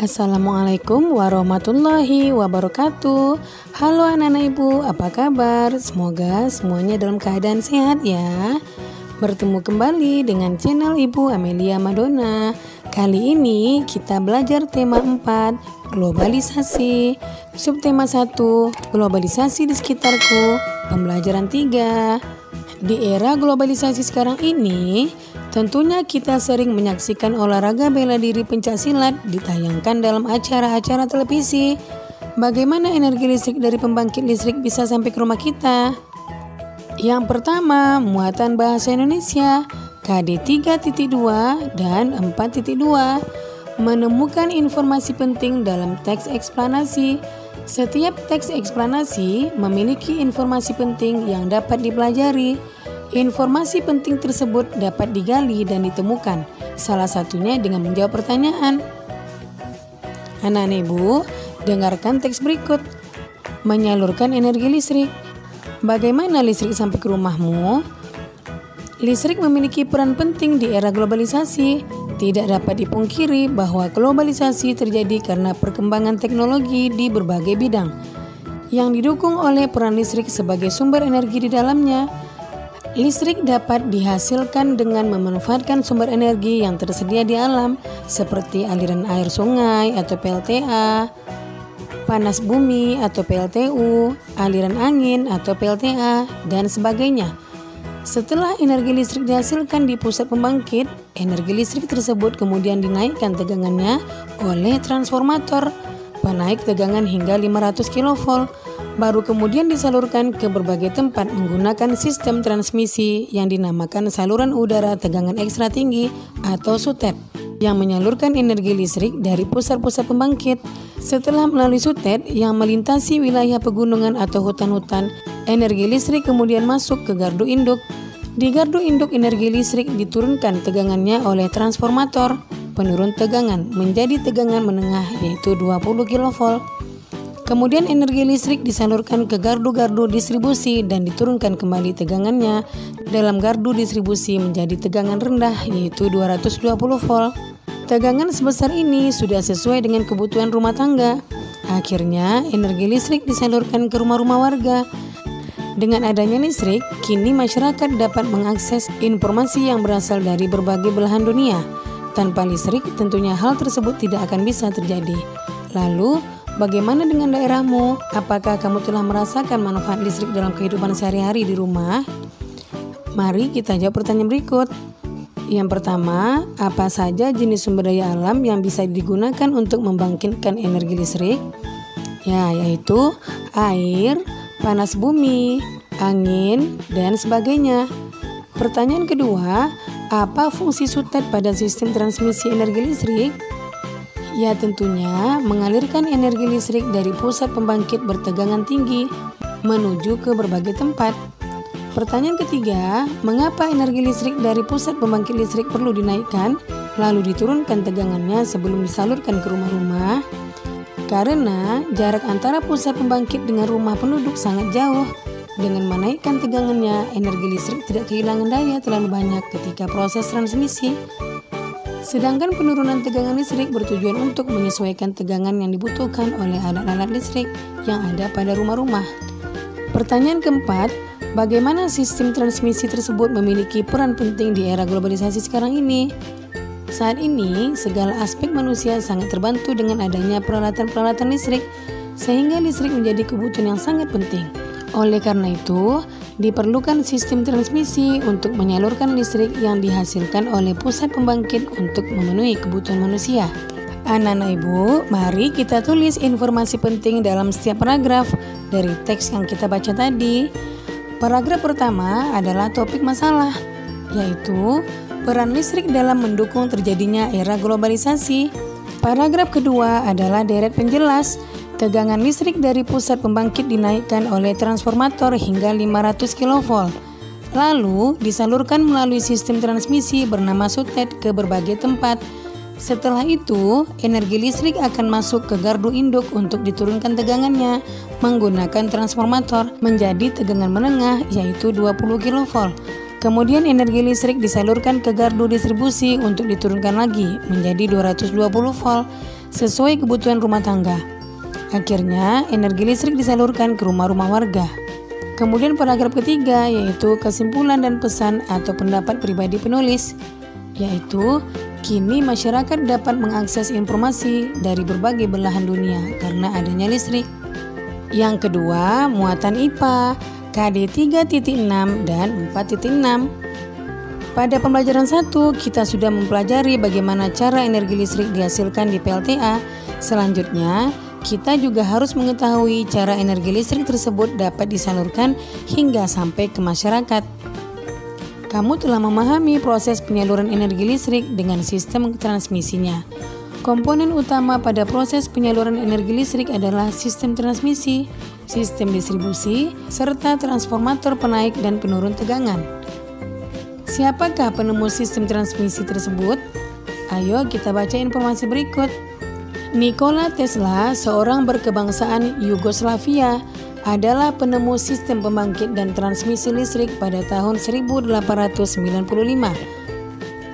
Assalamualaikum warahmatullahi wabarakatuh. Halo anak-anak ibu, apa kabar? Semoga semuanya dalam keadaan sehat ya. Bertemu kembali dengan channel Ibu Amelia Madonna. Kali ini kita belajar tema 4, globalisasi. Subtema 1, globalisasi di sekitarku. Pembelajaran 3. Di era globalisasi sekarang ini, tentunya kita sering menyaksikan olahraga bela diri pencaksilat ditayangkan dalam acara-acara televisi. Bagaimana energi listrik dari pembangkit listrik bisa sampai ke rumah kita? Yang pertama, muatan bahasa Indonesia KD 3.2 dan 4.2. Menemukan informasi penting dalam teks eksplanasi. Setiap teks eksplanasi memiliki informasi penting yang dapat dipelajari. Informasi penting tersebut dapat digali dan ditemukan, salah satunya dengan menjawab pertanyaan. Anak-anak ibu, dengarkan teks berikut. Menyalurkan energi listrik. Bagaimana listrik sampai ke rumahmu? Listrik memiliki peran penting di era globalisasi. Tidak dapat dipungkiri bahwa globalisasi terjadi karena perkembangan teknologi di berbagai bidang, yang didukung oleh peran listrik sebagai sumber energi di dalamnya. Listrik dapat dihasilkan dengan memanfaatkan sumber energi yang tersedia di alam, seperti aliran air sungai atau PLTA, panas bumi atau PLTU, aliran angin atau PLTA, dan sebagainya. Setelah energi listrik dihasilkan di pusat pembangkit, energi listrik tersebut kemudian dinaikkan tegangannya oleh transformator, penaik tegangan hingga 500 kV, baru kemudian disalurkan ke berbagai tempat menggunakan sistem transmisi yang dinamakan saluran udara tegangan ekstra tinggi atau SUTEP, yang menyalurkan energi listrik dari pusat-pusat pembangkit. Setelah melalui SUTEP yang melintasi wilayah pegunungan atau hutan-hutan, energi listrik kemudian masuk ke gardu induk. Di gardu induk, energi listrik diturunkan tegangannya oleh transformator penurun tegangan menjadi tegangan menengah, yaitu 20 kV. Kemudian energi listrik disalurkan ke gardu-gardu distribusi dan diturunkan kembali tegangannya dalam gardu distribusi menjadi tegangan rendah, yaitu 220 volt. Tegangan sebesar ini sudah sesuai dengan kebutuhan rumah tangga. Akhirnya energi listrik disalurkan ke rumah-rumah warga. Dengan adanya listrik, kini masyarakat dapat mengakses informasi yang berasal dari berbagai belahan dunia. Tanpa listrik, tentunya hal tersebut tidak akan bisa terjadi. Lalu, bagaimana dengan daerahmu? Apakah kamu telah merasakan manfaat listrik dalam kehidupan sehari-hari di rumah? Mari kita jawab pertanyaan berikut. Yang pertama, apa saja jenis sumber daya alam yang bisa digunakan untuk membangkitkan energi listrik? Ya, yaitu air, panas bumi, angin, dan sebagainya. Pertanyaan kedua, apa fungsi SUTEP pada sistem transmisi energi listrik? Ya, tentunya mengalirkan energi listrik dari pusat pembangkit bertegangan tinggi menuju ke berbagai tempat. Pertanyaan ketiga, mengapa energi listrik dari pusat pembangkit listrik perlu dinaikkan lalu diturunkan tegangannya sebelum disalurkan ke rumah-rumah? Karena jarak antara pusat pembangkit dengan rumah penduduk sangat jauh. Dengan menaikkan tegangannya, energi listrik tidak kehilangan daya terlalu banyak ketika proses transmisi. Sedangkan penurunan tegangan listrik bertujuan untuk menyesuaikan tegangan yang dibutuhkan oleh alat-alat listrik yang ada pada rumah-rumah. Pertanyaan keempat, bagaimana sistem transmisi tersebut memiliki peran penting di era globalisasi sekarang ini? Saat ini, segala aspek manusia sangat terbantu dengan adanya peralatan-peralatan listrik, sehingga listrik menjadi kebutuhan yang sangat penting. Oleh karena itu, diperlukan sistem transmisi untuk menyalurkan listrik yang dihasilkan oleh pusat pembangkit untuk memenuhi kebutuhan manusia. Anak-anak ibu, mari kita tulis informasi penting dalam setiap paragraf dari teks yang kita baca tadi. Paragraf pertama adalah topik masalah, yaitu peran listrik dalam mendukung terjadinya era globalisasi. Paragraf kedua adalah deret penjelas. Tegangan listrik dari pusat pembangkit dinaikkan oleh transformator hingga 500 kV. Lalu disalurkan melalui sistem transmisi bernama SUTEP ke berbagai tempat. Setelah itu, energi listrik akan masuk ke gardu induk untuk diturunkan tegangannya menggunakan transformator menjadi tegangan menengah, yaitu 20 kV. Kemudian energi listrik disalurkan ke gardu distribusi untuk diturunkan lagi menjadi 220 volt. sesuai kebutuhan rumah tangga. Akhirnya, energi listrik disalurkan ke rumah-rumah warga. Kemudian paragraf ketiga yaitu kesimpulan dan pesan atau pendapat pribadi penulis, yaitu kini masyarakat dapat mengakses informasi dari berbagai belahan dunia karena adanya listrik. Yang kedua, muatan IPA KD 3.6 dan 4.6. Pada pembelajaran 1, kita sudah mempelajari bagaimana cara energi listrik dihasilkan di PLTA. Selanjutnya, kita juga harus mengetahui cara energi listrik tersebut dapat disalurkan hingga sampai ke masyarakat. Kamu telah memahami proses penyaluran energi listrik dengan sistem transmisinya. Komponen utama pada proses penyaluran energi listrik adalah sistem transmisi, sistem distribusi, serta transformator penaik dan penurun tegangan. Siapakah penemu sistem transmisi tersebut? Ayo kita baca informasi berikut. Nikola Tesla, seorang berkebangsaan Yugoslavia, adalah penemu sistem pembangkit dan transmisi listrik pada tahun 1895.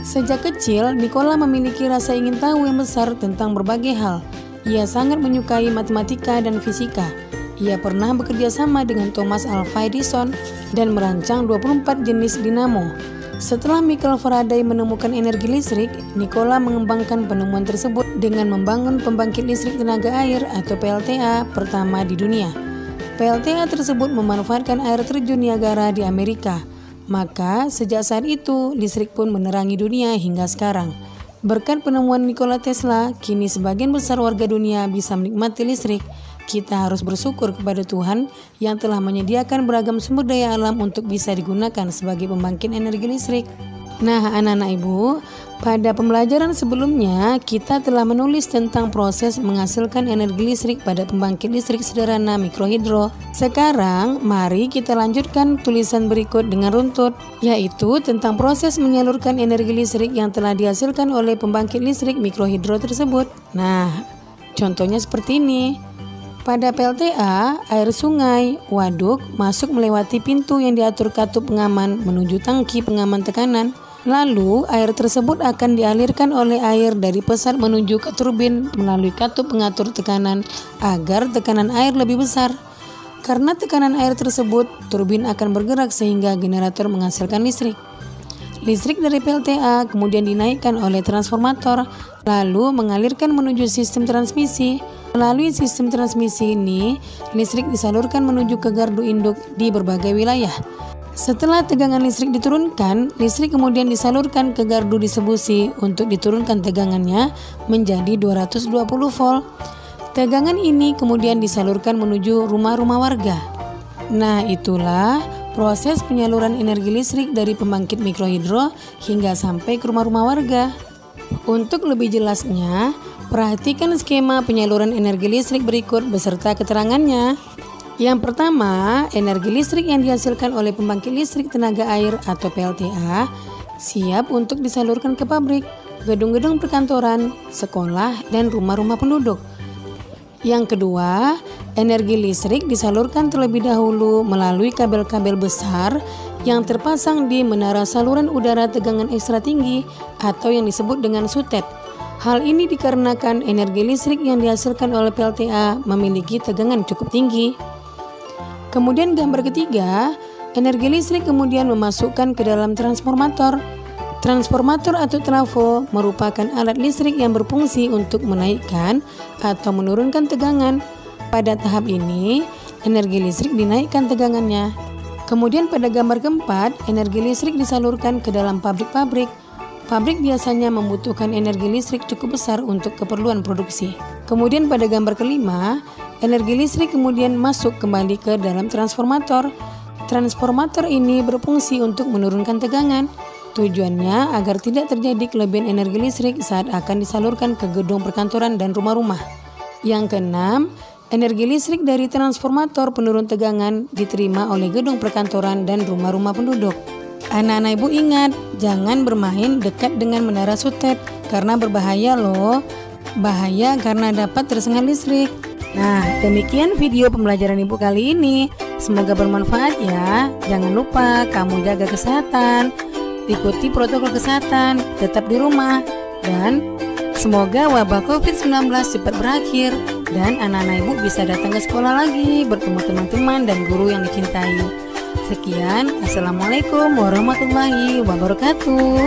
Sejak kecil, Nikola memiliki rasa ingin tahu yang besar tentang berbagai hal. Ia sangat menyukai matematika dan fisika. Ia pernah bekerja sama dengan Thomas Alva Edison dan merancang 24 jenis dinamo. Setelah Michael Faraday menemukan energi listrik, Nikola mengembangkan penemuan tersebut dengan membangun pembangkit listrik tenaga air atau PLTA pertama di dunia. PLTA tersebut memanfaatkan air terjun Niagara di Amerika. Maka sejak saat itu listrik pun menerangi dunia hingga sekarang. Berkat penemuan Nikola Tesla, kini sebagian besar warga dunia bisa menikmati listrik. Kita harus bersyukur kepada Tuhan yang telah menyediakan beragam sumber daya alam untuk bisa digunakan sebagai pembangkit energi listrik. Nah, anak-anak ibu, pada pembelajaran sebelumnya kita telah menulis tentang proses menghasilkan energi listrik pada pembangkit listrik sederhana mikrohidro. Sekarang, mari kita lanjutkan tulisan berikut dengan runtut, yaitu tentang proses menyalurkan energi listrik yang telah dihasilkan oleh pembangkit listrik mikrohidro tersebut. Nah, contohnya seperti ini. Pada PLTA, air sungai, waduk, masuk melewati pintu yang diatur katup pengaman menuju tangki pengaman tekanan. Lalu, air tersebut akan dialirkan oleh air dari pesat menuju ke turbin melalui katup pengatur tekanan agar tekanan air lebih besar. Karena tekanan air tersebut, turbin akan bergerak sehingga generator menghasilkan listrik. Listrik dari PLTA kemudian dinaikkan oleh transformator, lalu mengalirkan menuju sistem transmisi. Melalui sistem transmisi ini, listrik disalurkan menuju ke gardu induk di berbagai wilayah. Setelah tegangan listrik diturunkan, listrik kemudian disalurkan ke gardu distribusi untuk diturunkan tegangannya menjadi 220 volt. Tegangan ini kemudian disalurkan menuju rumah-rumah warga. Nah, itulah proses penyaluran energi listrik dari pembangkit mikrohidro hingga sampai ke rumah-rumah warga. Untuk lebih jelasnya, perhatikan skema penyaluran energi listrik berikut beserta keterangannya. Yang pertama, energi listrik yang dihasilkan oleh pembangkit listrik tenaga air atau PLTA siap untuk disalurkan ke pabrik, gedung-gedung perkantoran, sekolah, dan rumah-rumah penduduk. Yang kedua, energi listrik disalurkan terlebih dahulu melalui kabel-kabel besar yang terpasang di menara saluran udara tegangan ekstra tinggi atau yang disebut dengan sutet. Hal ini dikarenakan energi listrik yang dihasilkan oleh PLTA memiliki tegangan cukup tinggi. Kemudian gambar ketiga, energi listrik kemudian memasukkan ke dalam transformator. Transformator atau trafo merupakan alat listrik yang berfungsi untuk menaikkan atau menurunkan tegangan. Pada tahap ini, energi listrik dinaikkan tegangannya. Kemudian pada gambar keempat, energi listrik disalurkan ke dalam pabrik-pabrik. Pabrik biasanya membutuhkan energi listrik cukup besar untuk keperluan produksi. Kemudian pada gambar kelima, energi listrik kemudian masuk kembali ke dalam transformator. Transformator ini berfungsi untuk menurunkan tegangan. Tujuannya agar tidak terjadi kelebihan energi listrik saat akan disalurkan ke gedung perkantoran dan rumah-rumah. Yang keenam, energi listrik dari transformator penurun tegangan diterima oleh gedung perkantoran dan rumah-rumah penduduk. Anak-anak ibu ingat, jangan bermain dekat dengan menara sutet karena berbahaya loh. Bahaya karena dapat tersengat listrik. Nah, demikian video pembelajaran ibu kali ini. Semoga bermanfaat ya. Jangan lupa kamu jaga kesehatan, ikuti protokol kesehatan, tetap di rumah, dan Semoga wabah COVID-19 cepat berakhir dan anak-anak ibu bisa datang ke sekolah lagi, bertemu teman-teman dan guru yang dicintai. Sekian, Assalamualaikum warahmatullahi wabarakatuh.